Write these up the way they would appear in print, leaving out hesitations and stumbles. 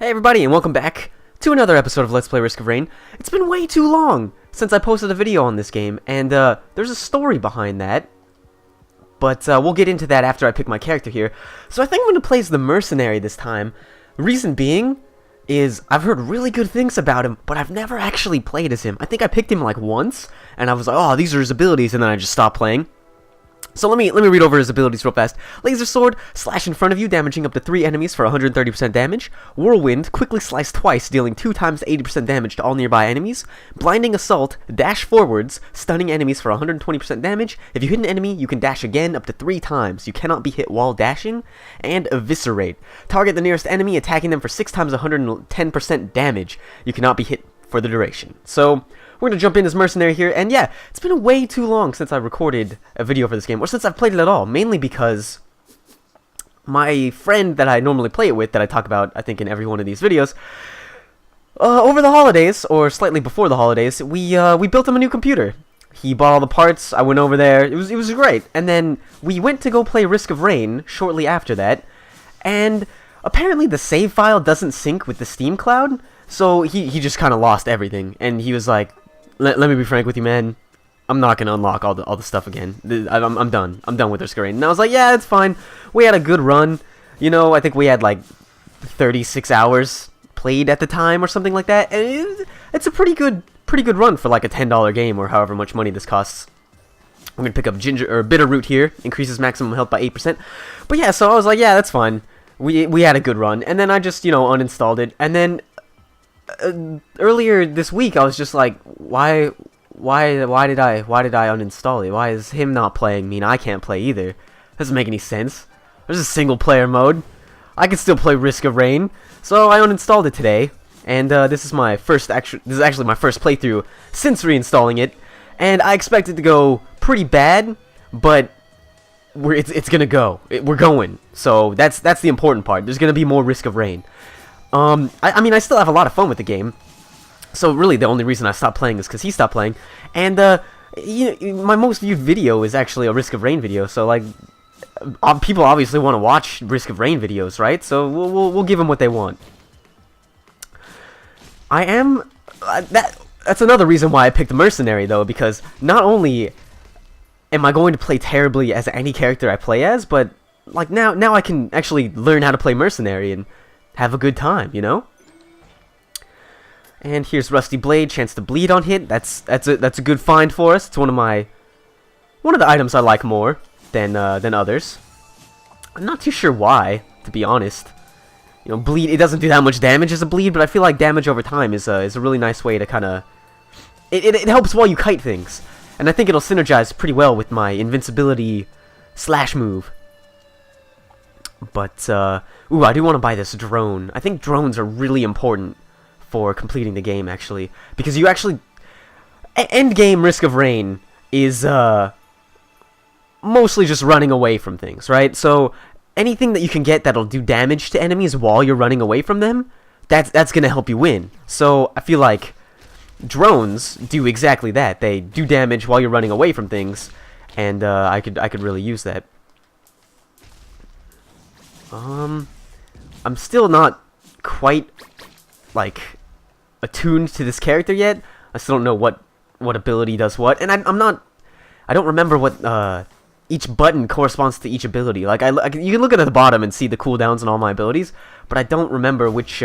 Hey everybody, and welcome back to another episode of Let's Play Risk of Rain. It's been way too long since I posted a video on this game, and there's a story behind that. But we'll get into that after I pick my character here. So I think I'm going to play as the Mercenary this time. The reason being is I've heard really good things about him, but I've never actually played as him. I think I picked him like once, and I was like, oh, these are his abilities, and then I just stopped playing. So let me read over his abilities real fast. Laser Sword, slash in front of you, damaging up to 3 enemies for 130% damage. Whirlwind, quickly slice twice, dealing 2 times 80% damage to all nearby enemies. Blinding Assault, dash forwards, stunning enemies for 120% damage. If you hit an enemy, you can dash again up to 3 times. You cannot be hit while dashing. And Eviscerate, target the nearest enemy, attacking them for 6 times 110% damage. You cannot be hit for the duration. So we're going to jump in as Mercenary here, and yeah, it's been way too long since I recorded a video for this game, or since I've played it at all, mainly because my friend that I normally play it with, that I talk about, I think, in every one of these videos, over the holidays, or slightly before the holidays, we built him a new computer. He bought all the parts, I went over there, it was great, and then we went to go play Risk of Rain shortly after that, and apparently the save file doesn't sync with the Steam cloud, so he just kind of lost everything, and he was like, let me be frank with you, man. I'm not gonna unlock all the stuff again. I'm done. I'm done with Risk of Rain. And I was like, yeah, it's fine. We had a good run. You know, I think we had like 36 hours played at the time or something like that. And it's a pretty good run for like a $10 game or however much money this costs. I'm gonna pick up bitter root here. Increases maximum health by 8%. But yeah, so I was like, yeah, that's fine. We had a good run, and then I just uninstalled it, and then. Earlier this week, I was just like, why did I uninstall it? Why is him not playing mean I can't play either? Doesn't make any sense. There's a single player mode. I can still play Risk of Rain, so I uninstalled it today. And this is my first this is actually my first playthrough since reinstalling it, and I expect it to go pretty bad, but it's gonna go. We're going. So that's the important part. There's gonna be more Risk of Rain. I mean, I still have a lot of fun with the game, so really the only reason I stopped playing is because he stopped playing, and, my most viewed video is actually a Risk of Rain video, so, like, people obviously want to watch Risk of Rain videos, right? So we'll give them what they want. That's another reason why I picked Mercenary, though, because not only am I going to play terribly as any character I play as, but, like, now I can actually learn how to play Mercenary, and have a good time, you know? And here's Rusty Blade, chance to bleed on hit. That's a good find for us. It's one of the items I like more than others. I'm not too sure why, to be honest. Bleed, it doesn't do that much damage as a bleed, but I feel like damage over time is a really nice way to kind of it helps while you kite things. And I think it'll synergize pretty well with my invincibility slash move. But, ooh, I do want to buy this drone. I think drones are really important for completing the game, actually. Because you actually... Endgame Risk of Rain is, mostly just running away from things, right? So, anything that you can get that'll do damage to enemies while you're running away from them, that's gonna help you win. So, I feel like drones do exactly that. They do damage while you're running away from things, and, I could really use that. I'm still not quite, like, attuned to this character yet. I still don't know what ability does what, and I don't remember what, each button corresponds to each ability. Like, you can look at the bottom and see the cooldowns on all my abilities, but I don't remember which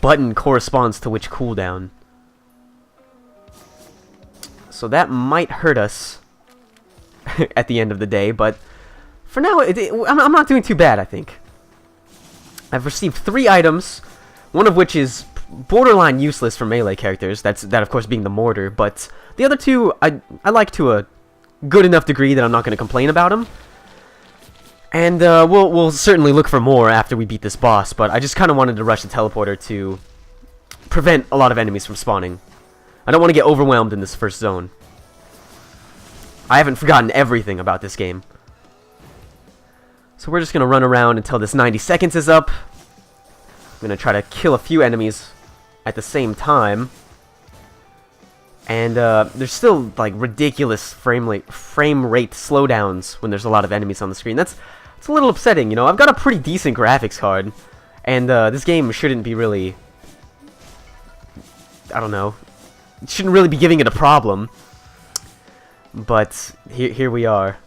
button corresponds to which cooldown. So that might hurt us at the end of the day, but for now, I'm not doing too bad, I think. I've received 3 items, one of which is borderline useless for melee characters, that of course being the mortar, but the other 2 I like to a good enough degree that I'm not going to complain about them. And we'll certainly look for more after we beat this boss, but I just kind of wanted to rush the teleporter to prevent a lot of enemies from spawning. I don't want to get overwhelmed in this first zone. I haven't forgotten everything about this game. So we're just going to run around until this 90 seconds is up. I'm going to try to kill a few enemies at the same time. And there's still like ridiculous frame rate slowdowns when there's a lot of enemies on the screen. That's a little upsetting, you know. I've got a pretty decent graphics card, And this game shouldn't be really, I don't know, shouldn't really be giving it a problem. But here we are.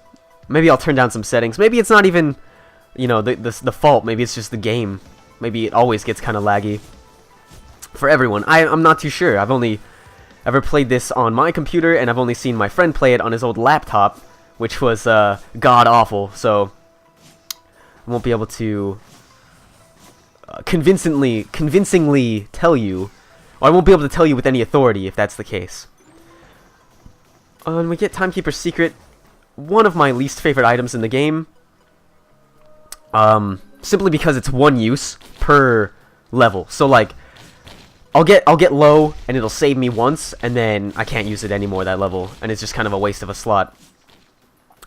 Maybe I'll turn down some settings. Maybe it's not even, you know, the fault. Maybe it's just the game. Maybe it always gets kind of laggy for everyone. I'm not too sure. I've only ever played this on my computer, and I've only seen my friend play it on his old laptop, which was god-awful. So I won't be able to convincingly tell you, or I won't be able to tell you with any authority if that's the case. And we get Timekeeper's Secret, one of my least favorite items in the game. Simply because it's one use per level. So like, I'll get low and it'll save me once, and then I can't use it anymore that level, and it's just kind of a waste of a slot.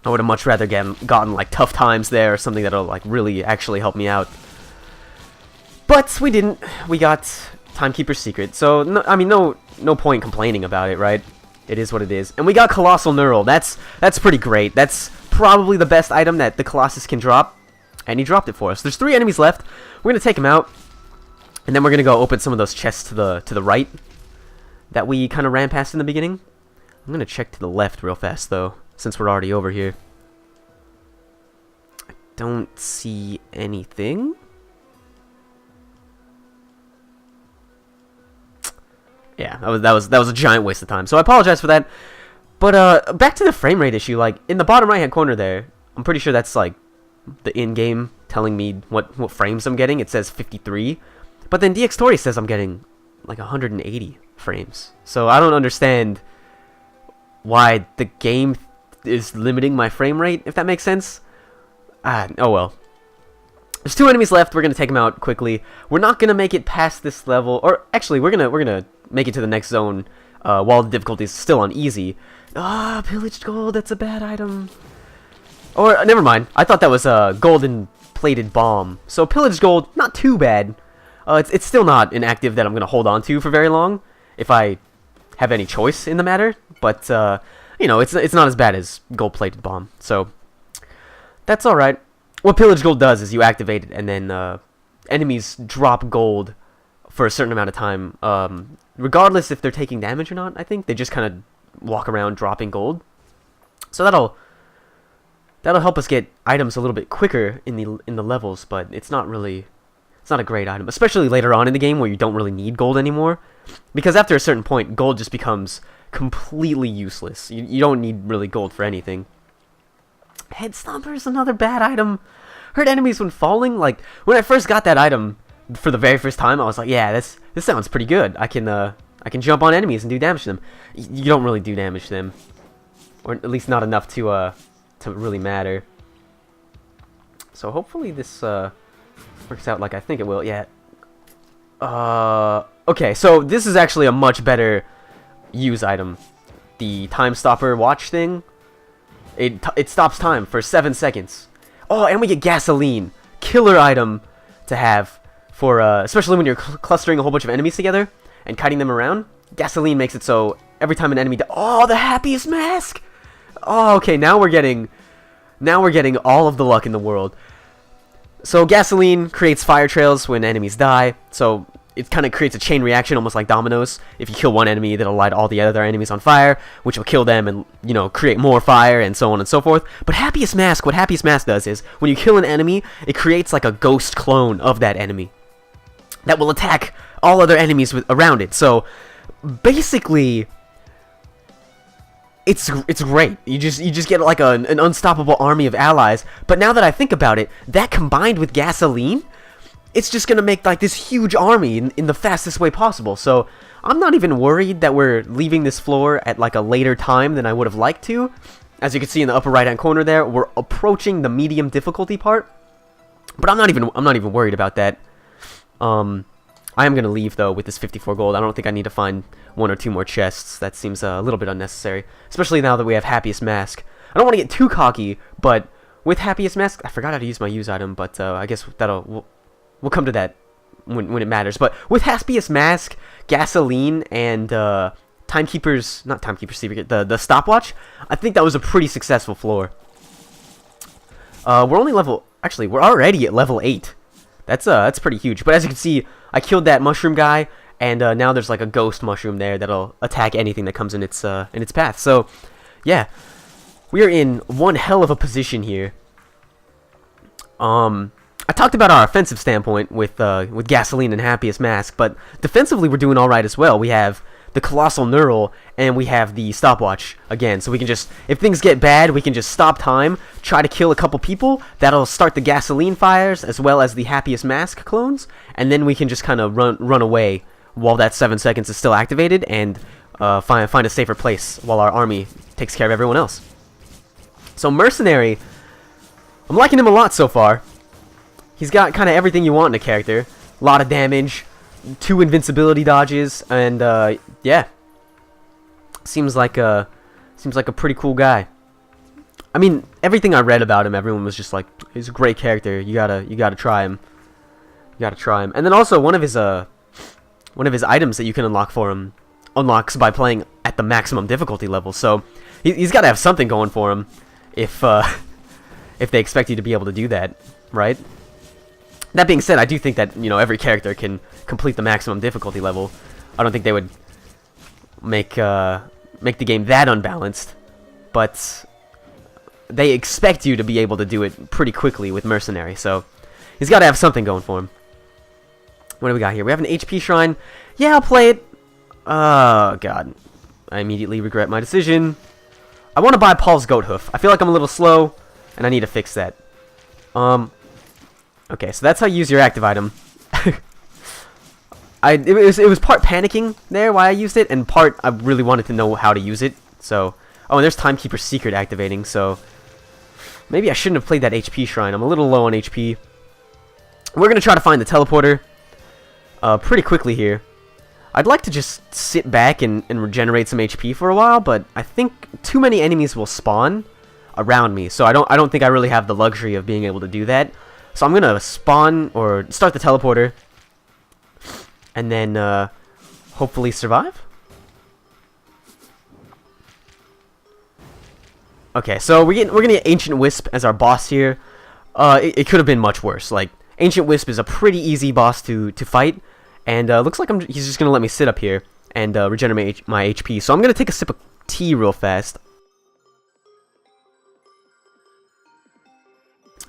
I would have much rather gotten like Tough Times there, or something that'll like really actually help me out. But we didn't. We got Timekeeper's Secret, so no, I mean no point complaining about it, right? It is what it is. And we got Colossal Neural. That's pretty great. That's probably the best item that the Colossus can drop. And he dropped it for us. There's 3 enemies left. We're going to take them out. And then we're going to go open some of those chests to the right that we kind of ran past in the beginning. I'm going to check to the left real fast, though, since we're already over here. I don't see anything. Yeah, that was a giant waste of time. So I apologize for that. But back to the frame rate issue. Like in the bottom right hand corner there, I'm pretty sure that's like the in-game telling me what frames I'm getting. It says 53, but then DX Story says I'm getting like 180 frames. So I don't understand why the game is limiting my frame rate, if that makes sense. Oh well. There's 2 enemies left. We're gonna take them out quickly. We're not gonna make it past this level, or actually, we're gonna make it to the next zone while the difficulty is still on easy. Pillaged gold. That's a bad item. Or never mind. I thought that was a golden plated bomb. So pillaged gold, not too bad. It's still not an active that I'm gonna hold on to for very long, if I have any choice in the matter. But you know, it's not as bad as gold plated bomb. So that's all right. What pillage gold does is you activate it, and then enemies drop gold for a certain amount of time, regardless if they're taking damage or not. I think they just kind of walk around dropping gold, so that'll help us get items a little bit quicker in the levels. But it's not a great item, especially later on in the game where you don't really need gold anymore, because after a certain point, gold just becomes completely useless. You don't need really gold for anything. Head Stomper is another bad item. Hurt enemies when falling. Like when I first got that item for the very first time, I was like, yeah, this sounds pretty good. I can jump on enemies and do damage to them. You don't really do damage to them, or at least not enough to really matter. So hopefully this works out like I think it will. Yeah. Okay, so this is actually a much better use item. The time stopper watch thing. It stops time for 7 seconds. Oh, and we get gasoline. Killer item to have for especially when you're clustering a whole bunch of enemies together and kiting them around. Gasoline makes it so every time an enemy oh, the happiest mask. Oh, okay, now we're getting all of the luck in the world. So gasoline creates fire trails when enemies die. So it kind of creates a chain reaction, almost like dominoes. If you kill one enemy, that'll light all the other enemies on fire, which will kill them and, you know, create more fire and so on and so forth. But Happiest Mask, what Happiest Mask does is, when you kill an enemy, it creates like a ghost clone of that enemy that will attack all other enemies around it. So basically, it's great. You just get like an unstoppable army of allies. But now that I think about it, that combined with gasoline, it's just gonna make like this huge army in the fastest way possible. So I'm not even worried that we're leaving this floor at like a later time than I would have liked to. As you can see in the upper right hand corner there, we're approaching the medium difficulty part. But I'm not even worried about that. I am gonna leave though with this 54 gold. I don't think I need to find 1 or 2 more chests. That seems a little bit unnecessary, especially now that we have Happiest Mask. I don't want to get too cocky, but with Happiest Mask, I forgot how to use my use item, but I guess we'll come to that when it matters. But with Happiest Mask, gasoline, and not Timekeeper's Secret, the stopwatch, I think that was a pretty successful floor. We're already at level 8. That's pretty huge. But as you can see, I killed that mushroom guy, and now there's like a ghost mushroom there that'll attack anything that comes in its path. So, yeah, we are in one hell of a position here. I talked about our offensive standpoint with Gasoline and Happiest Mask, but defensively we're doing all right as well. We have the Colossal Neural, and we have the Stopwatch again. So we can just, if things get bad, we can just stop time, try to kill a couple people. That'll start the Gasoline fires as well as the Happiest Mask clones, and then we can just kind of run away while that 7 seconds is still activated, and find a safer place while our army takes care of everyone else. So Mercenary, I'm liking him a lot so far. He's got kind of everything you want in a character. A lot of damage, 2 invincibility dodges, and yeah, seems like a pretty cool guy. I mean, everything I read about him, everyone was just like, he's a great character. You gotta try him. You gotta try him. And then also one of his items that you can unlock for him unlocks by playing at the maximum difficulty level. So he's got to have something going for him if they expect you to be able to do that, right? That being said, I do think that, you know, every character can complete the maximum difficulty level. I don't think they would make the game that unbalanced, but they expect you to be able to do it pretty quickly with Mercenary, so he's got to have something going for him. What do we got here? We have an HP shrine. Yeah, I'll play it. Oh, God. I immediately regret my decision. I want to buy Paul's Goat Hoof. I feel like I'm a little slow, and I need to fix that. Okay, so that's how you use your active item. It was part panicking there why I used it, and part I really wanted to know how to use it. So, oh, and there's Timekeeper's Secret activating, so maybe I shouldn't have played that HP shrine. I'm a little low on HP. We're going to try to find the teleporter pretty quickly here. I'd like to just sit back and regenerate some HP for a while, but I think too many enemies will spawn around me, so I don't think I really have the luxury of being able to do that. So I'm gonna spawn or start the teleporter, and then hopefully survive. Okay, so we're gonna get Ancient Wisp as our boss here. It could have been much worse. Like, Ancient Wisp is a pretty easy boss to fight, and looks like he's just gonna let me sit up here and regenerate my HP. So I'm gonna take a sip of tea real fast.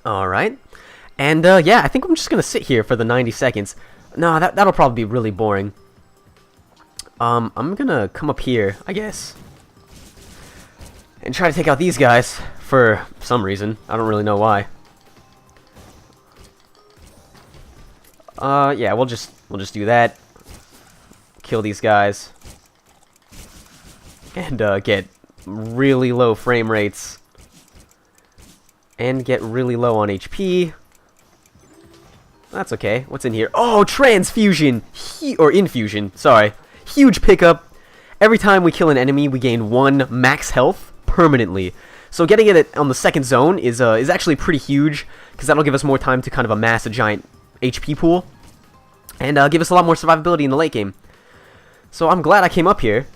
All right. And, yeah, I think I'm just gonna sit here for the 90 seconds. No, that'll probably be really boring. I'm gonna come up here, I guess, and try to take out these guys for some reason. I don't really know why. Yeah, we'll just do that. Kill these guys. And, get really low frame rates. And get really low on HP. That's okay. What's in here? Oh, transfusion! Or infusion, sorry. Huge pickup. Every time we kill an enemy, we gain 1 max health permanently. So getting it on the second zone is actually pretty huge, because that'll give us more time to kind of amass a giant HP pool, and give us a lot more survivability in the late game. So I'm glad I came up here.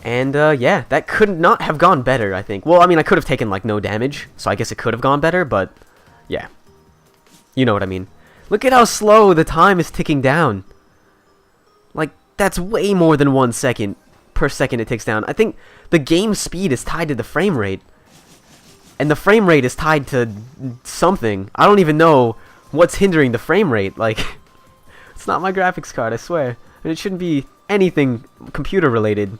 And, yeah, that could not have gone better, I think. Well, I mean, I could have taken, like, no damage, so I guess it could have gone better, but, yeah. You know what I mean. Look at how slow the time is ticking down. Like, that's way more than 1 second per second it ticks down. I think the game speed is tied to the frame rate. And the frame rate is tied to something. I don't even know what's hindering the frame rate. Like, it's not my graphics card, I swear. And it shouldn't be anything computer related.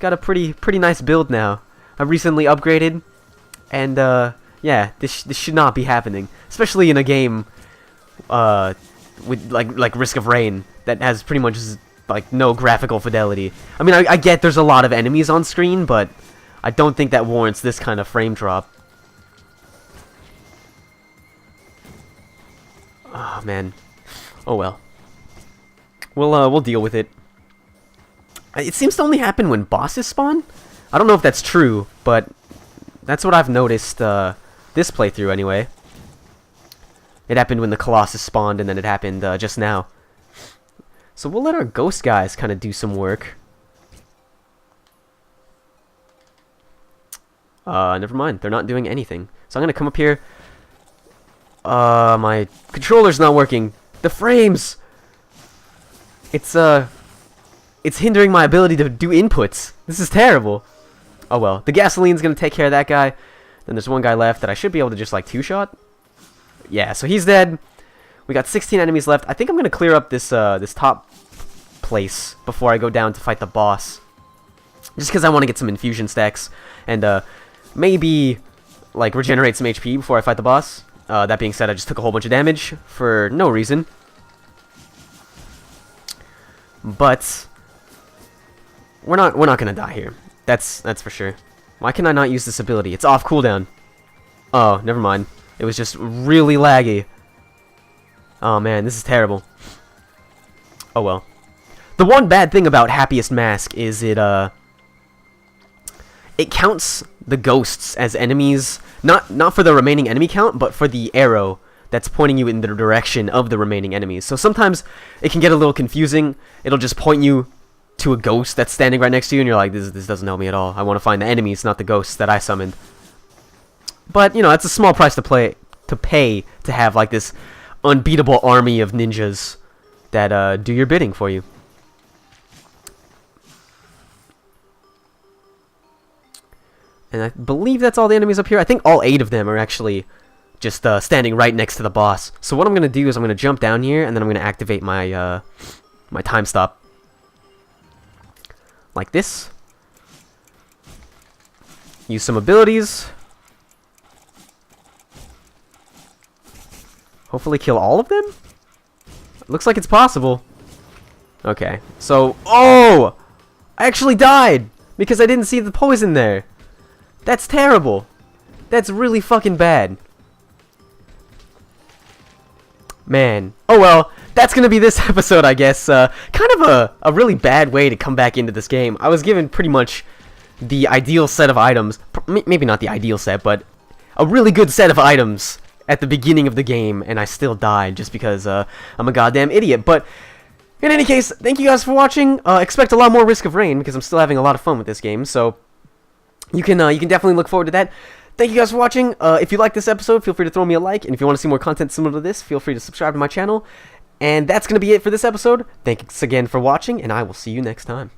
Got a pretty nice build now. I recently upgraded, and yeah, this should not be happening, especially in a game with like Risk of Rain that has pretty much like no graphical fidelity. I mean, I get there's a lot of enemies on screen, but I don't think that warrants this kind of frame drop. Oh man. Oh well. We'll deal with it. It seems to only happen when bosses spawn. I don't know if that's true, but that's what I've noticed this playthrough anyway. It happened when the Colossus spawned, and then it happened just now. So we'll let our ghost guys kind of do some work. Never mind. They're not doing anything. So I'm going to come up here. My controller's not working. The frames! It's hindering my ability to do inputs. This is terrible. Oh well, the gasoline's gonna take care of that guy. Then there's one guy left that I should be able to just, like, two-shot. Yeah, so he's dead. We got 16 enemies left. I think I'm gonna clear up this, this top place before I go down to fight the boss. Just because I want to get some infusion stacks. And, maybe, like, regenerate some HP before I fight the boss. That being said, I just took a whole bunch of damage for no reason. But we're not gonna die here. That's for sure. Why can I not use this ability? It's off cooldown. Oh, never mind. It was just really laggy. Oh man, this is terrible. Oh well. The one bad thing about Happiest Mask is it counts the ghosts as enemies, not for the remaining enemy count, but for the arrow that's pointing you in the direction of the remaining enemies. So sometimes it can get a little confusing. It'll just point you to a ghost that's standing right next to you, and you're like, this doesn't help me at all. I want to find the enemies, not the ghosts that I summoned. But, you know, it's a small price to pay to have, like, this unbeatable army of ninjas that do your bidding for you. And I believe that's all the enemies up here. I think all 8 of them are actually just standing right next to the boss. So what I'm going to do is I'm going to jump down here, and then I'm going to activate my, my time stop. Like this. Use some abilities. Hopefully kill all of them? Looks like it's possible. Okay, so... Oh! I actually died! Because I didn't see the poison there. That's terrible. That's really fucking bad. Man. Oh well, that's gonna be this episode, I guess. Kind of a really bad way to come back into this game. I was given pretty much the ideal set of items. Maybe not the ideal set, but a really good set of items at the beginning of the game, and I still died just because I'm a goddamn idiot. But in any case, thank you guys for watching. Expect a lot more Risk of Rain because I'm still having a lot of fun with this game, so you can definitely look forward to that. Thank you guys for watching. If you like this episode, feel free to throw me a like, and if you want to see more content similar to this, feel free to subscribe to my channel. And that's going to be it for this episode. Thanks again for watching, and I will see you next time.